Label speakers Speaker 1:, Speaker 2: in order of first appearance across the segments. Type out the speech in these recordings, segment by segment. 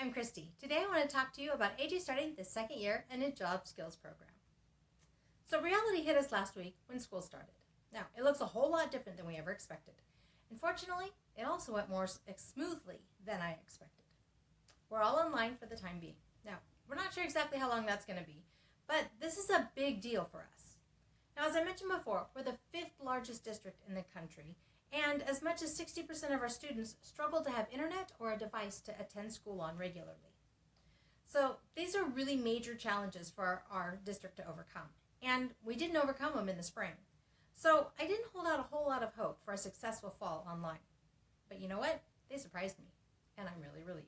Speaker 1: I'm Christy. Today I want to talk to you about AJ starting the second year in a job skills program. So reality hit us last week when school started. Now, it looks a whole lot different than we ever expected. Unfortunately, it also went more smoothly than I expected. We're all online for the time being. Now, we're not sure exactly how long that's going to be, but this is a big deal for us. Now, as I mentioned before, we're the 5th largest district in the country, and as much as 60% of our students struggle to have internet or a device to attend school on regularly. So these are really major challenges for our district to overcome, and we didn't overcome them in the spring. So I didn't hold out a whole lot of hope for a successful fall online. But you know what? They surprised me, and I'm really relieved.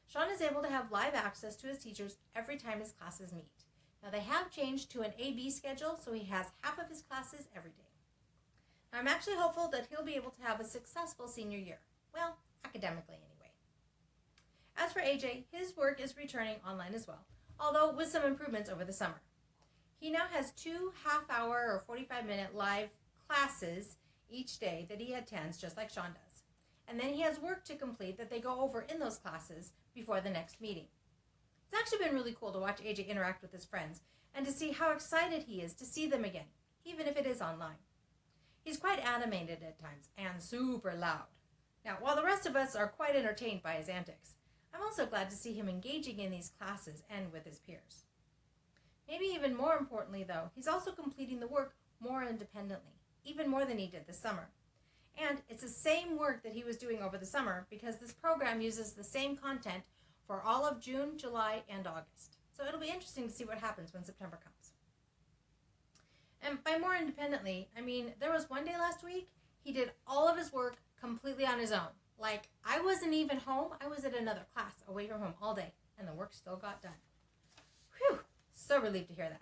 Speaker 1: Sean is able to have live access to his teachers every time his classes meet. Now they have changed to an A-B schedule, so he has half of his classes every day. Now I'm actually hopeful that he'll be able to have a successful senior year. Well, academically anyway. As for AJ, his work is returning online as well, although with some improvements over the summer. He now has 2 half-hour or 45-minute live classes each day that he attends, just like Sean does. And then he has work to complete that they go over in those classes before the next meeting. It's actually been really cool to watch AJ interact with his friends and to see how excited he is to see them again, even if it is online. He's quite animated at times and super loud. Now, while the rest of us are quite entertained by his antics, I'm also glad to see him engaging in these classes and with his peers. Maybe even more importantly, though, he's also completing the work more independently, even more than he did this summer. And it's the same work that he was doing over the summer because this program uses the same content for all of June, July, and August. So it'll be interesting to see what happens when September comes. And by more independently, I mean there was one day last week he did all of his work completely on his own. Like, I wasn't even home. I was at another class away from home all day, and the work still got done. Whew, so relieved to hear that.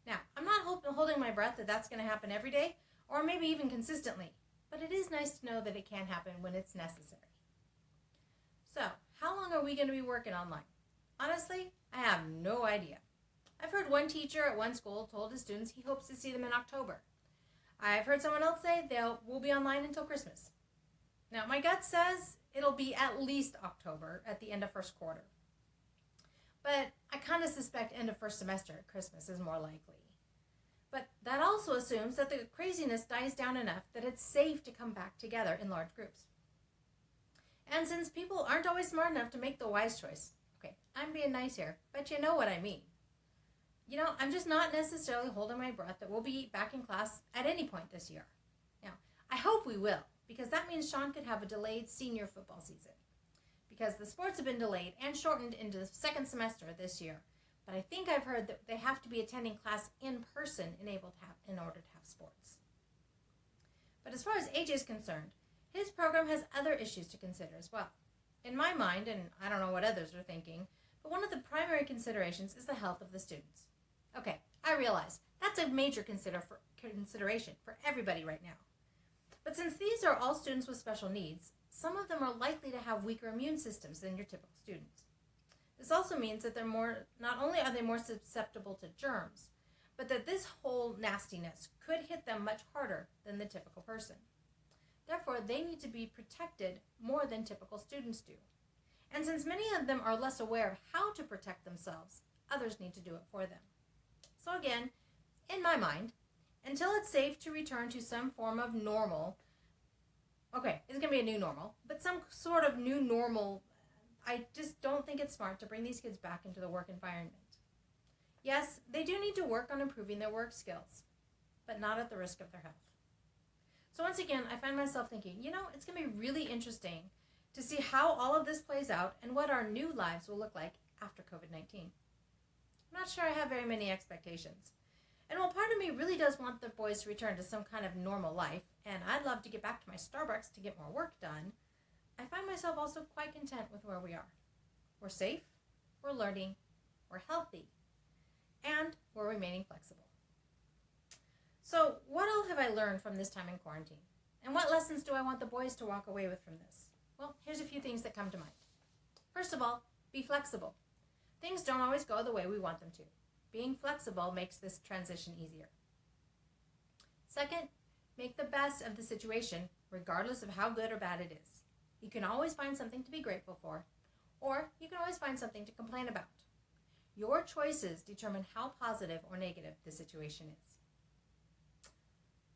Speaker 1: Now, I'm not holding my breath that that's going to happen every day, or maybe even consistently, but it is nice to know that it can happen when it's necessary. So, how long are we going to be working online? Honestly, I have no idea. I've heard one teacher at one school told his students he hopes to see them in October. I've heard someone else say we'll be online until Christmas. Now, my gut says it'll be at least October at the end of first quarter. But I kind of suspect end of first semester at Christmas is more likely. But that also assumes that the craziness dies down enough that it's safe to come back together in large groups. And since people aren't always smart enough to make the wise choice, okay, I'm being nice here, but you know what I mean. You know, I'm just not necessarily holding my breath that we'll be back in class at any point this year. Now, I hope we will, because that means Sean could have a delayed senior football season. Because the sports have been delayed and shortened into the second semester this year. But I think I've heard that they have to be attending class in person in order to have sports. But as far as AJ is concerned, his program has other issues to consider as well. In my mind, and I don't know what others are thinking, but one of the primary considerations is the health of the students. Okay, I realize that's a major consideration for everybody right now. But since these are all students with special needs, some of them are likely to have weaker immune systems than your typical students. This also means that not only are they more susceptible to germs, but that this whole nastiness could hit them much harder than the typical person. Therefore, they need to be protected more than typical students do. And since many of them are less aware of how to protect themselves, others need to do it for them. So again, in my mind, until it's safe to return to some form of normal, okay, it's going to be a new normal, but some sort of new normal, I just don't think it's smart to bring these kids back into the work environment. Yes, they do need to work on improving their work skills, but not at the risk of their health. So once again, I find myself thinking, it's going to be really interesting to see how all of this plays out and what our new lives will look like after COVID-19. I'm not sure I have very many expectations. And while part of me really does want the boys to return to some kind of normal life, and I'd love to get back to my Starbucks to get more work done, I find myself also quite content with where we are. We're safe, we're learning, we're healthy, and we're remaining flexible. So what all have I learned from this time in quarantine? And what lessons do I want the boys to walk away with from this? Well, here's a few things that come to mind. First of all, be flexible. Things don't always go the way we want them to. Being flexible makes this transition easier. Second, make the best of the situation, regardless of how good or bad it is. You can always find something to be grateful for, Or you can always find something to complain about. Your choices determine how positive or negative the situation is.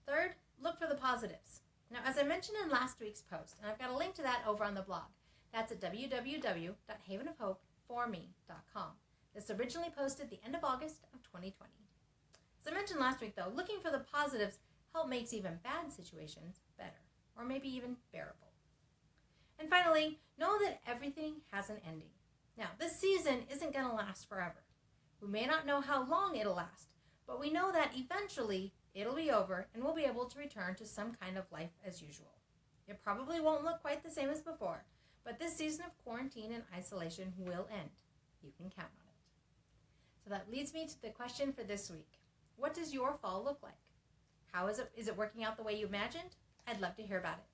Speaker 1: Third, look for the positives. Now, as I mentioned in last week's post, and I've got a link to that over on the blog, that's at www.havenofhopeforme.com. This originally posted the end of August of 2020. As I mentioned last week, though, looking for the positives help makes even bad situations better, or maybe even bearable. And finally, know that everything has an ending. Now, this season isn't going to last forever. We may not know how long it'll last, but we know that eventually it'll be over and we'll be able to return to some kind of life as usual. It probably won't look quite the same as before, but this season of quarantine and isolation will end. You can count on it. So that leads me to the question for this week. What does your fall look like? How is it working out the way you imagined? I'd love to hear about it.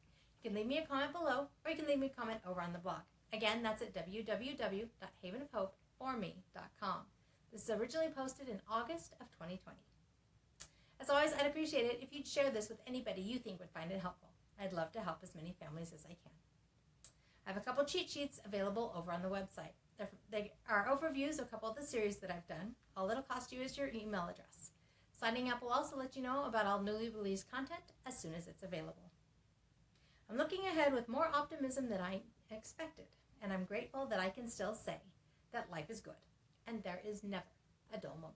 Speaker 1: You can leave me a comment below, or you can leave me a comment over on the blog. Again, that's at www.havenofhopeforme.com. This is originally posted in August of 2020. As always, I'd appreciate it if you'd share this with anybody you think would find it helpful. I'd love to help as many families as I can. I have a couple cheat sheets available over on the website. They are overviews of a couple of the series that I've done. All it'll cost you is your email address. Signing up will also let you know about all newly released content as soon as it's available. I'm looking ahead with more optimism than I expected, and I'm grateful that I can still say that life is good and there is never a dull moment.